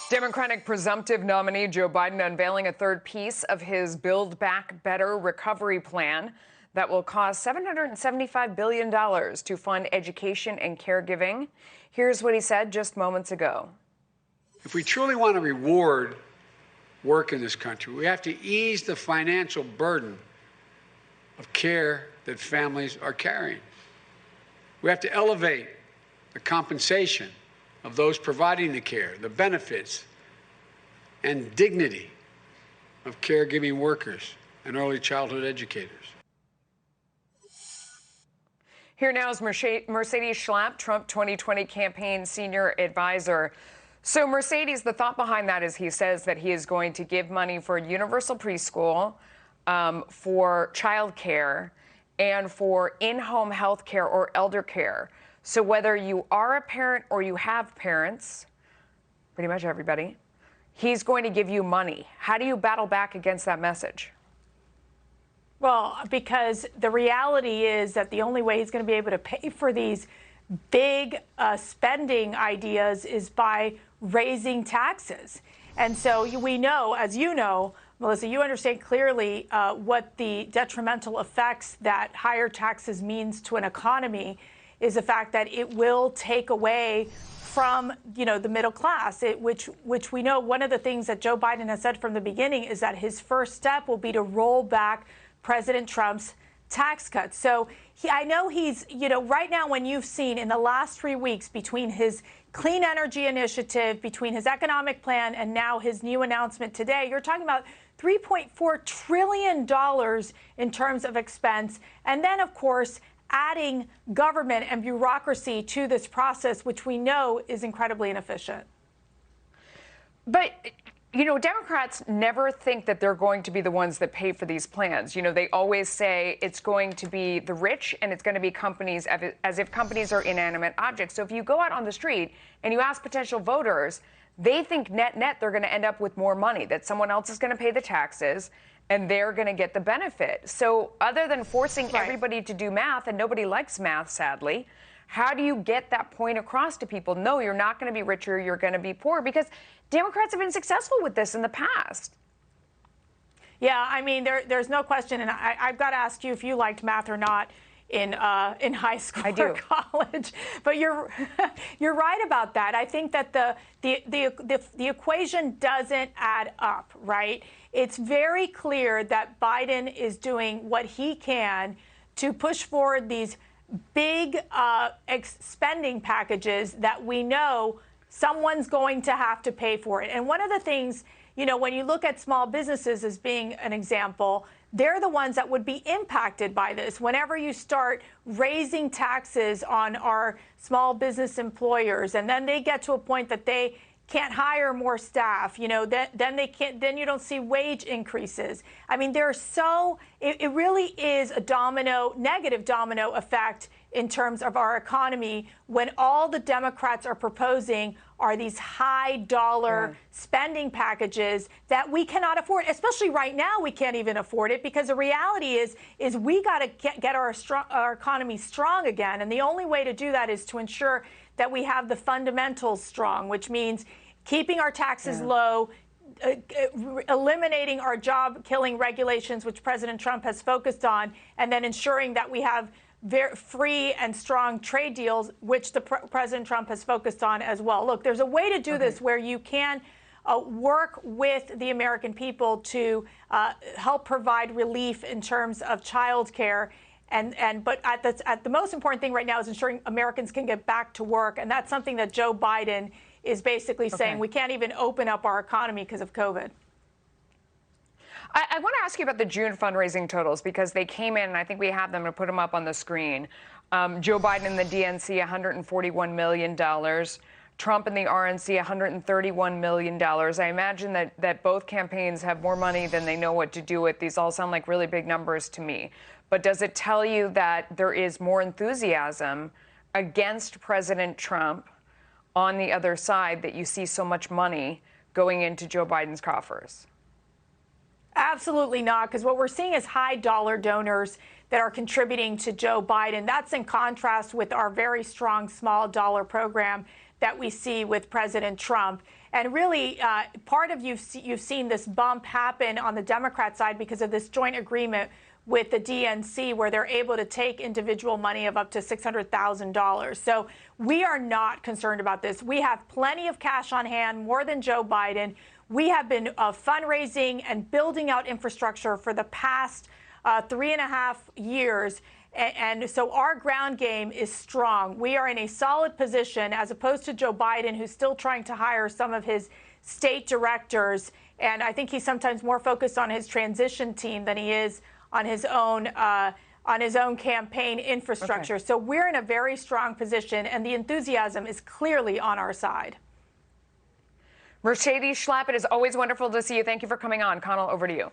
Democratic presumptive nominee Joe Biden unveiling a third piece of his Build Back Better recovery plan that will cost $775 billion to fund education and caregiving. Here's what he said just moments ago. If we truly want to reward work in this country, we have to ease the financial burden of care that families are carrying. We have to elevate the compensation of those providing the care, the benefits and dignity of caregiving workers and early childhood educators. Here now is Mercedes Schlapp, Trump 2020 campaign senior advisor. So Mercedes, the thought behind that is he says that he is going to give money for universal preschool, for child care, and for in-home health care or elder care. So whether you are a parent or you have parents, pretty much everybody, he's going to give you money. How do you battle back against that message? Well, because the reality is that the only way he's going to be able to pay for these big spending ideas is by raising taxes. And so we know, as you know, Melissa, you understand clearly what the detrimental effects that higher taxes means to an economy is the fact that it will take away from, the middle class, which we know one of the things that Joe Biden has said from the beginning is that his first step will be to roll back President Trump's tax cuts. So I know he's, right now when you've seen in the last 3 weeks between his clean energy initiative, between his economic plan and now his new announcement today, you're talking about $3.4 trillion in terms of expense. And then, of course, adding government and bureaucracy to this process, which we know is incredibly inefficient. But, Democrats never think that they're going to be the ones that pay for these plans. They always say it's going to be the rich and it's going to be companies as if companies are inanimate objects. So if you go out on the street and you ask potential voters, they think net they're going to end up with more money, that someone else is going to pay the taxes and they're going to get the benefit. So other than forcing everybody to do math, and nobody likes math, sadly, how do you get that point across to people? No, you're not going to be richer, you're going to be poor, because Democrats have been successful with this in the past. Yeah, I mean, there's no question, and I've got to ask you if you liked math or not in high school or college. But you're right about that. I think that the equation doesn't add up, right? It's very clear that Biden is doing what he can to push forward these big spending packages that we know someone's going to have to pay for it. And one of the things, when you look at small businesses as being an example, they're the ones that would be impacted by this. Whenever you start raising taxes on our small business employers, and then they get to a point that they can't hire more staff, then they can't, then you don't see wage increases. I mean, it really is a negative domino effect in terms of our economy when all the Democrats are proposing are these high dollar spending packages that we cannot afford. Especially right now, we can't even afford it, because the reality is we got to get our economy strong again. And the only way to do that is to ensure that we have the fundamentals strong, which means keeping our taxes low, eliminating our job-killing regulations, which President Trump has focused on, and then ensuring that we have very free and strong trade deals, which President Trump has focused on as well. Look, there's a way to do this where you can work with the American people to help provide relief in terms of child care. But the most important thing right now is ensuring Americans can get back to work. And that's something that Joe Biden is basically saying. We can't even open up our economy because of COVID. I want to ask you about the June fundraising totals, because they came in, and I think we have them to put them up on the screen. Joe Biden and the DNC, $141 million. Trump and the RNC, $131 million. I imagine that both campaigns have more money than they know what to do with. These all sound like really big numbers to me. But does it tell you that there is more enthusiasm against President Trump on the other side, that you see so much money going into Joe Biden's coffers? Absolutely not, because what we're seeing is high dollar donors that are contributing to Joe Biden. That's in contrast with our very strong small dollar program that we see with President Trump. And really, part of you've seen this bump happen on the Democrat side because of this joint agreement with the DNC, where they're able to take individual money of up to $600,000. So we are not concerned about this. We have plenty of cash on hand, more than Joe Biden. We have been fundraising and building out infrastructure for the past 3.5 years. And so our ground game is strong. We are in a solid position as opposed to Joe Biden, who's still trying to hire some of his state directors. And I think he's sometimes more focused on his transition team than he is on his own campaign infrastructure. Okay. So we're in a very strong position, and the enthusiasm is clearly on our side. Mercedes Schlapp, it is always wonderful to see you. Thank you for coming on. Connell, over to you.